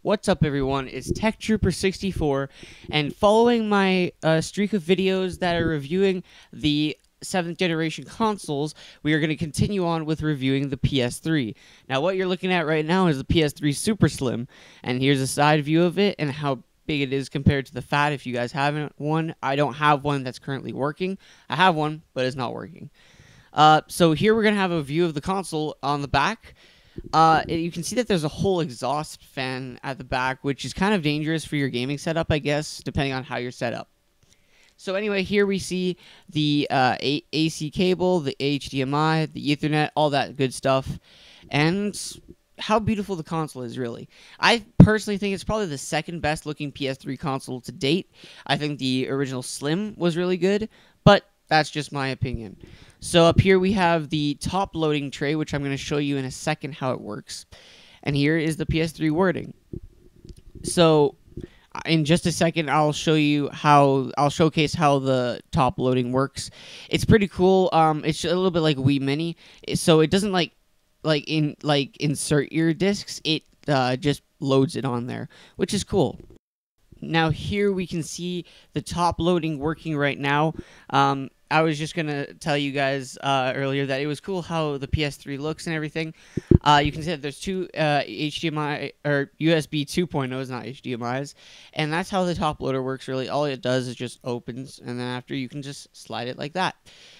What's up, everyone? It's TechTrooper64, and following my streak of videos that are reviewing the 7th generation consoles, we are going to continue on with reviewing the PS3. Now, what you're looking at right now is the PS3 Super Slim, and here's a side view of it and how big it is compared to the Fat. If you guys haven't one, I don't have one that's currently working. I have one, but it's not working. So here we're going to have a view of the console on the back. You can see that there's a whole exhaust fan at the back, which is kind of dangerous for your gaming setup, I guess, depending on how you're set up. So anyway, here we see the AC cable, the HDMI, the Ethernet, all that good stuff, and how beautiful the console is, really. I personally think it's probably the second best looking PS3 console to date. I think the original Slim was really good, but that's just my opinion. So up here we have the top loading tray, which I'm going to show you in a second how it works. And here is the PS3 wording. So in just a second, I'll showcase how the top loading works. It's pretty cool. It's a little bit like Wii Mini, so it doesn't insert your discs. It just loads it on there, which is cool. Now here we can see the top loading working right now. I was just going to tell you guys earlier that it was cool how the PS3 looks and everything. You can see that there's two HDMI or USB 2.0s, not HDMIs, and that's how the top loader works, really. All it does is just opens, and then after you can just slide it like that.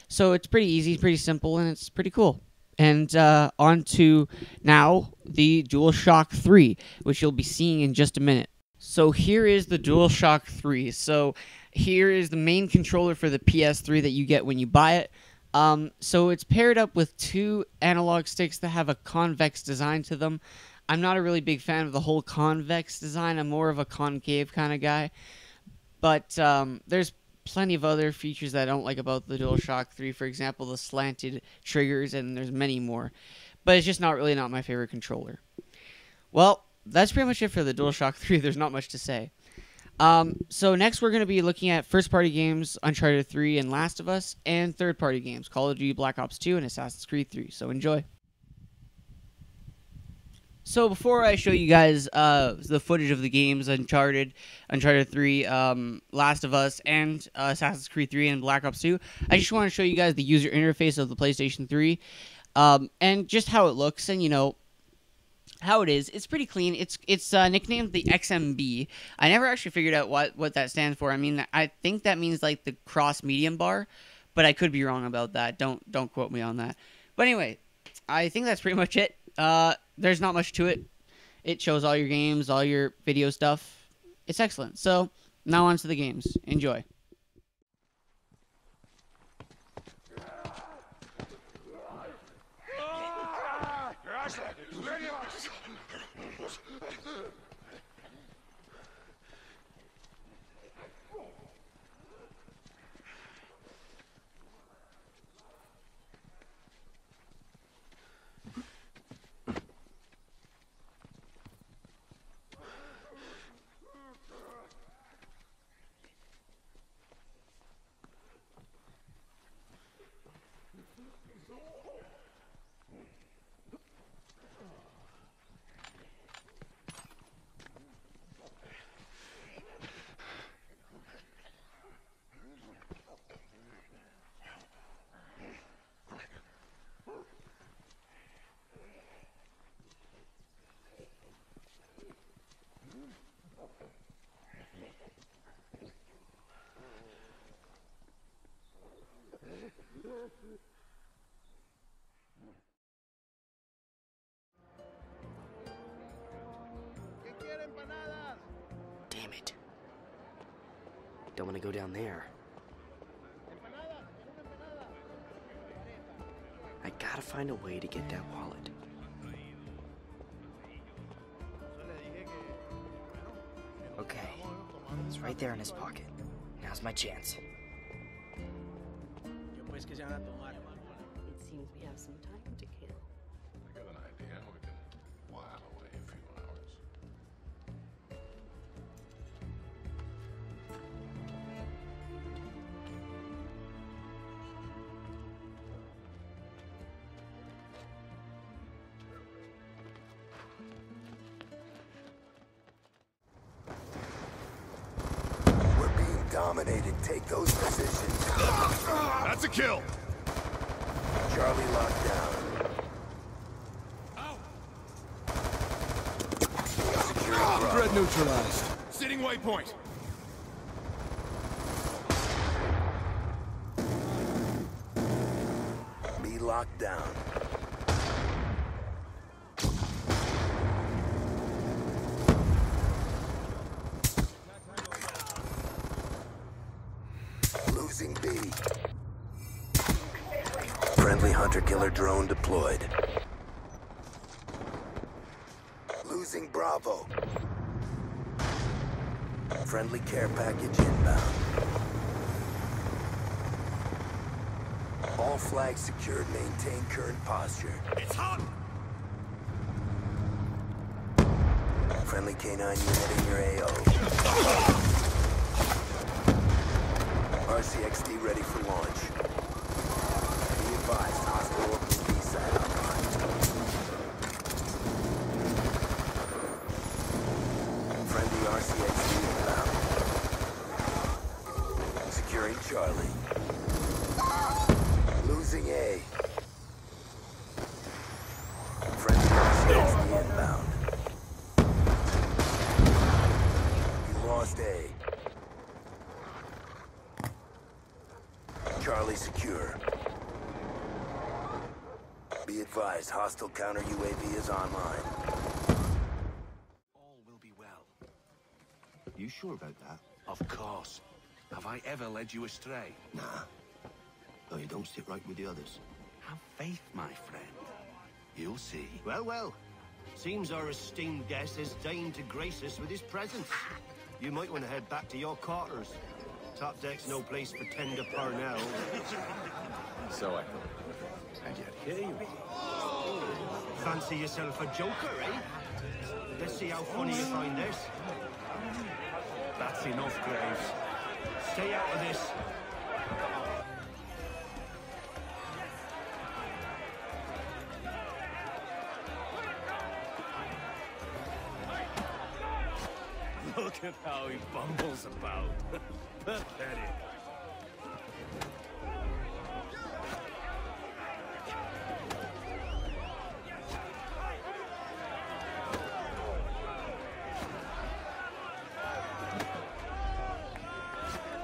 So it's pretty easy, pretty simple, and it's pretty cool. And on to now the DualShock 3, which you'll be seeing in just a minute. So here is the DualShock 3. So here is the main controller for the PS3 that you get when you buy it. So it's paired up with two analog sticks that have a convex design to them. I'm not a really big fan of the whole convex design. I'm more of a concave kind of guy. But there's plenty of other features that I don't like about the DualShock 3. For example, the slanted triggers, and there's many more. But it's just not my favorite controller. Well, that's pretty much it for the DualShock 3. There's not much to say. So next we're going to be looking at first-party games, Uncharted 3 and Last of Us, and third-party games, Call of Duty Black Ops 2 and Assassin's Creed 3. So enjoy. So before I show you guys the footage of the games, Uncharted 3, Last of Us, and Assassin's Creed 3 and Black Ops 2, I just want to show you guys the user interface of the PlayStation 3, and just how it looks, and, you know, how it is. It's pretty clean. It's nicknamed the XMB. I never actually figured out what that stands for. I mean, I think that means like the cross medium bar, but I could be wrong about that. Don't quote me on that. But anyway, I think that's pretty much it. There's not much to it. It shows all your games, all your video stuff. It's excellent. So now on to the games. Enjoy. Damn it. Don't want to go down there. I gotta find a way to get that wallet. Okay, it's right there in his pocket. Now's my chance. It seems we have some time to kill. I got an idea. We can while away a few hours. dominated. Take those positions. That's a kill. Charlie locked down. Securing Bravo. Threat neutralized. Sitting waypoint. B locked down. Losing B. Friendly hunter-killer drone deployed. Losing Bravo. Friendly care package inbound. All flags secured. Maintain current posture. It's hot. Friendly K9 unit in your AO. RCXD ready for launch. Be advised, hostile opening B-side online. Friendly RCXD inbound. Securing Charlie. Losing A. Friendly RCXD inbound. You lost A. Charlie secure. Be advised, hostile counter UAV is online. All will be well. You sure about that? Of course. Have I ever led you astray? Nah. Though you don't sit right with the others. Have faith, my friend. You'll see. Well, well. Seems our esteemed guest has deigned to grace us with his presence. You might want to head back to your quarters. Top deck's no place for tender Parnell. So I thought. And yet here you are. Fancy yourself a joker, eh? Let's see how funny you find this. That's enough, Graves. Stay out of this. Look at how he bumbles about. Pathetic.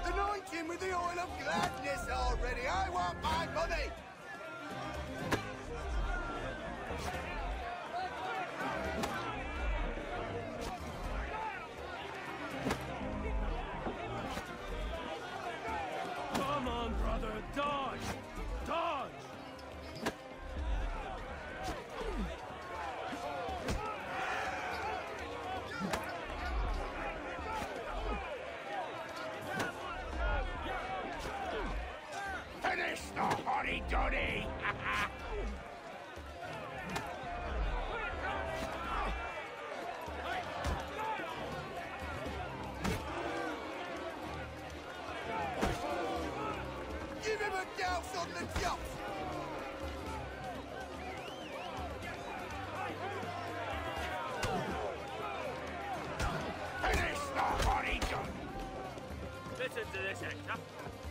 Anoint him with the oil of gladness already. I want my money. Come on, brother. Dodge! Dodge! Finish the hotty-dotty. Give him a douse on the jump. Finish the hotty-dotty. Listen to this, Hector.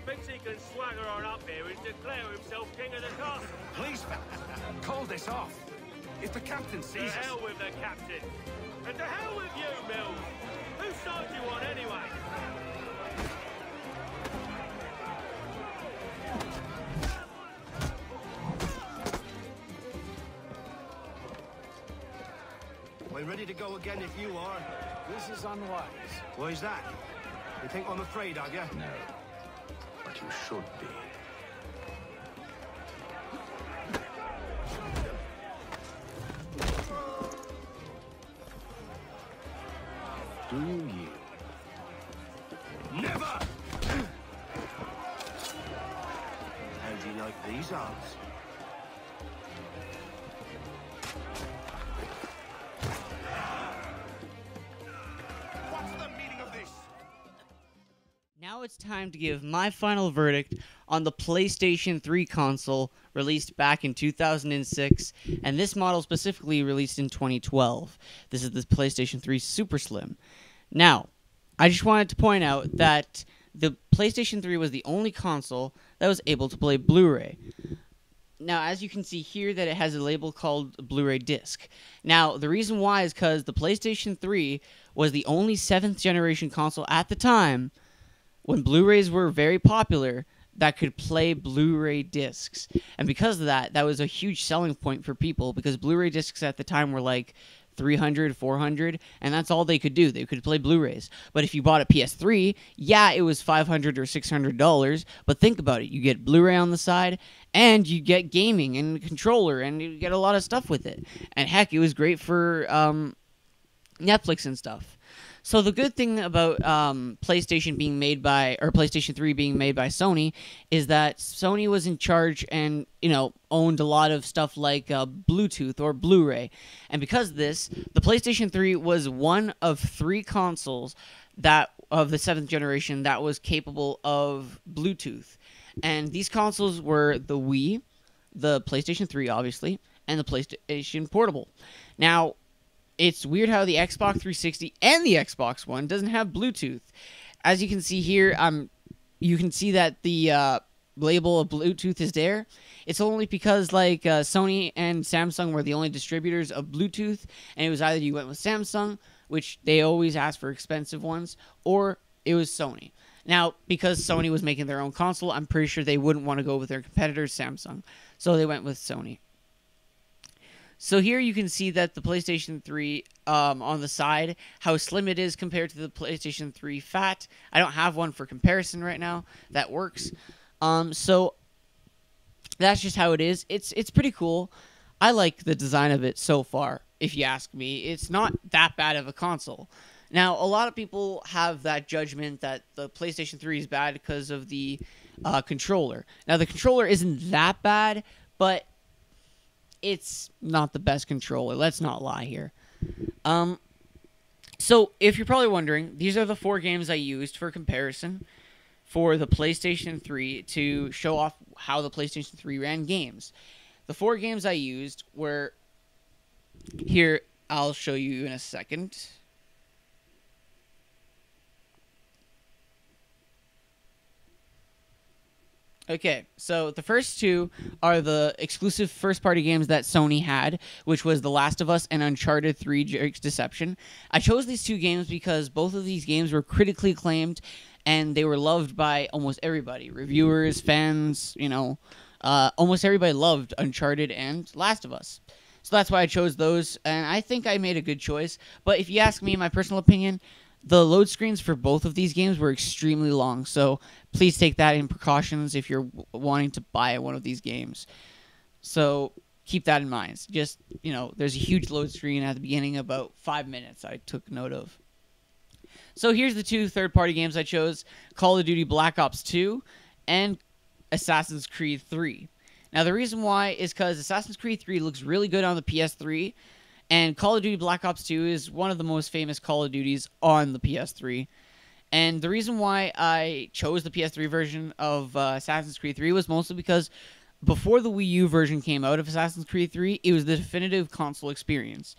Thinks he can swagger on up here and declare himself king of the castle. Please, call this off. If the captain To sees us... hell with the captain. And to hell with you, Mills. Whose side do you on anyway? We're ready to go again if you are. This is unwise. Why's that? You think I'm afraid of you? No. But you should be. Do you yield? Never! How do you like these odds? What's the meaning of this? Now it's time to give my final verdict on the PlayStation 3 console released back in 2006, and this model specifically released in 2012. This is the PlayStation 3 Super Slim. Now, I just wanted to point out that the PlayStation 3 was the only console that was able to play Blu-ray. Now, as you can see here, that it has a label called Blu-ray disc. Now, the reason why is because the PlayStation 3 was the only 7th generation console at the time, when Blu-rays were very popular, that could play Blu-ray discs. And because of that, that was a huge selling point for people, because Blu-ray discs at the time were like 300, 400, and that's all they could do. They could play Blu-rays. But if you bought a PS3, yeah, it was $500 or $600, but think about it. You get Blu-ray on the side, and you get gaming and a controller, and you get a lot of stuff with it. And heck, it was great for Netflix and stuff. So the good thing about PlayStation 3 being made by Sony is that Sony was in charge and, owned a lot of stuff like Bluetooth or Blu-ray. And because of this, the PlayStation 3 was one of 3 consoles of the 7th generation that was capable of Bluetooth. And these consoles were the Wii, the PlayStation 3, obviously, and the PlayStation Portable. Now, it's weird how the Xbox 360 and the Xbox One doesn't have Bluetooth. As you can see here, you can see that the label of Bluetooth is there. It's only because Sony and Samsung were the only distributors of Bluetooth, and it was either you went with Samsung, which they always ask for expensive ones, or it was Sony. Now, because Sony was making their own console, I'm pretty sure they wouldn't want to go with their competitor, Samsung. So they went with Sony. So here you can see that the PlayStation 3 on the side, how slim it is compared to the PlayStation 3 Fat. I don't have one for comparison right now that works. So that's just how it is. It's pretty cool. I like the design of it so far, if you ask me. It's not that bad of a console. Now, a lot of people have that judgment that the PlayStation 3 is bad because of the controller. Now, the controller isn't that bad, but it's not the best controller. Let's not lie here. So, if you're probably wondering, these are the 4 games I used for comparison for the PlayStation 3 to show off how the PlayStation 3 ran games. The 4 games I used were... Here, I'll show you in a second. Okay, so the first 2 are the exclusive first-party games that Sony had, which was The Last of Us and Uncharted 3: Drake's Deception. I chose these 2 games because both of these games were critically acclaimed, and they were loved by almost everybody. Reviewers, fans, almost everybody loved Uncharted and Last of Us. So that's why I chose those, and I think I made a good choice. But if you ask me, my personal opinion, the load screens for both of these games were extremely long, so please take that in precautions if you're wanting to buy one of these games. So keep that in mind. Just, there's a huge load screen at the beginning, about 5 minutes I took note of. So here's the 2 third-party games I chose, Call of Duty Black Ops 2 and Assassin's Creed 3. Now, the reason why is because Assassin's Creed 3 looks really good on the PS3, and Call of Duty Black Ops 2 is one of the most famous Call of Duties on the PS3. And the reason why I chose the PS3 version of Assassin's Creed 3 was mostly because before the Wii U version came out of Assassin's Creed 3, it was the definitive console experience.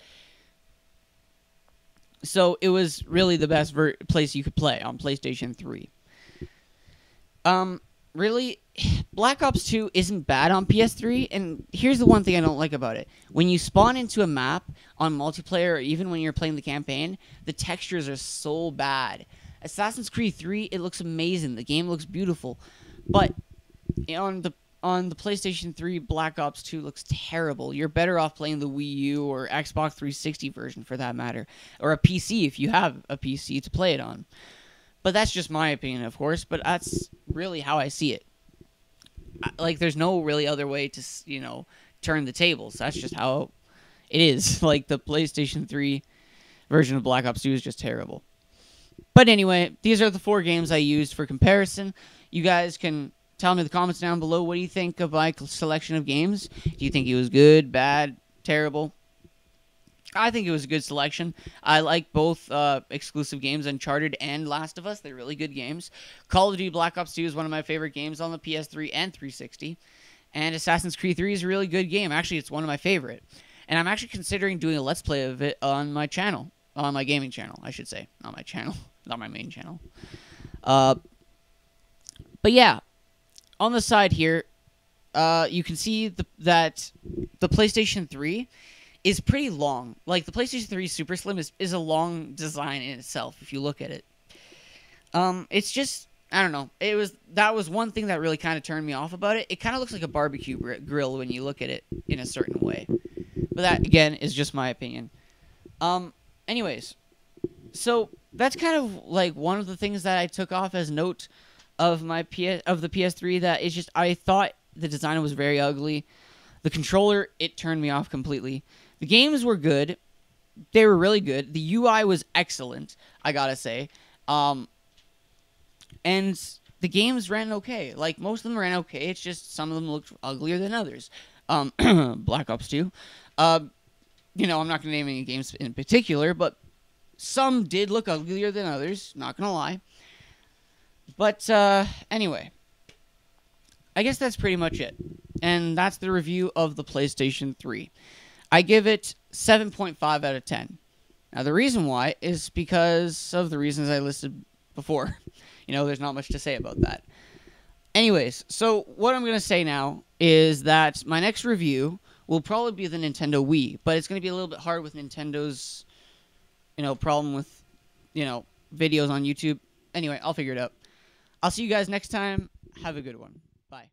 So it was really the best place you could play on PlayStation 3. Really, Black Ops 2 isn't bad on PS3, and here's the one thing I don't like about it. When you spawn into a map on multiplayer, or even when you're playing the campaign, the textures are so bad. Assassin's Creed 3, it looks amazing. The game looks beautiful. But on the PlayStation 3, Black Ops 2 looks terrible. You're better off playing the Wii U or Xbox 360 version, for that matter. Or a PC, if you have a PC to play it on. But that's just my opinion, of course, but that's really how I see it. There's no really other way to, turn the tables. That's just how it is. The PlayStation 3 version of Black Ops 2 is just terrible. But anyway, these are the 4 games I used for comparison. You guys can tell me in the comments down below, what do you think of my selection of games? Do you think it was good, bad, terrible? I think it was a good selection. I like both exclusive games, Uncharted and Last of Us. They're really good games. Call of Duty Black Ops 2 is one of my favorite games on the PS3 and 360. And Assassin's Creed 3 is a really good game. Actually, it's one of my favorite. And I'm actually considering doing a Let's Play of it on my channel. On my gaming channel, I should say. Not my channel. Not my main channel. But yeah, on the side here, you can see that the PlayStation 3 is pretty long. Like, the PlayStation 3 Super Slim is a long design in itself, if you look at it. It's just, I don't know. That was one thing that really kind of turned me off about it. It kind of looks like a barbecue grill when you look at it in a certain way. But that, again, is just my opinion. Anyways, so that's kind of like one of the things that I took off as note of the PS3, that is just, I thought the design was very ugly. The controller, it turned me off completely. The games were good. They were really good. The UI was excellent, I gotta say. And the games ran okay. Like, most of them ran okay. It's just some of them looked uglier than others. Black Ops 2. You know, I'm not going to name any games in particular, but some did look uglier than others. Not going to lie. But, anyway. I guess that's pretty much it. And that's the review of the PlayStation 3. I give it 7.5 out of 10. Now, the reason why is because of the reasons I listed before. You know, there's not much to say about that. Anyways, so what I'm going to say now is that my next review will probably be the Nintendo Wii, but it's going to be a little bit hard with Nintendo's, problem with, videos on YouTube. Anyway, I'll figure it out. I'll see you guys next time. Have a good one. Bye.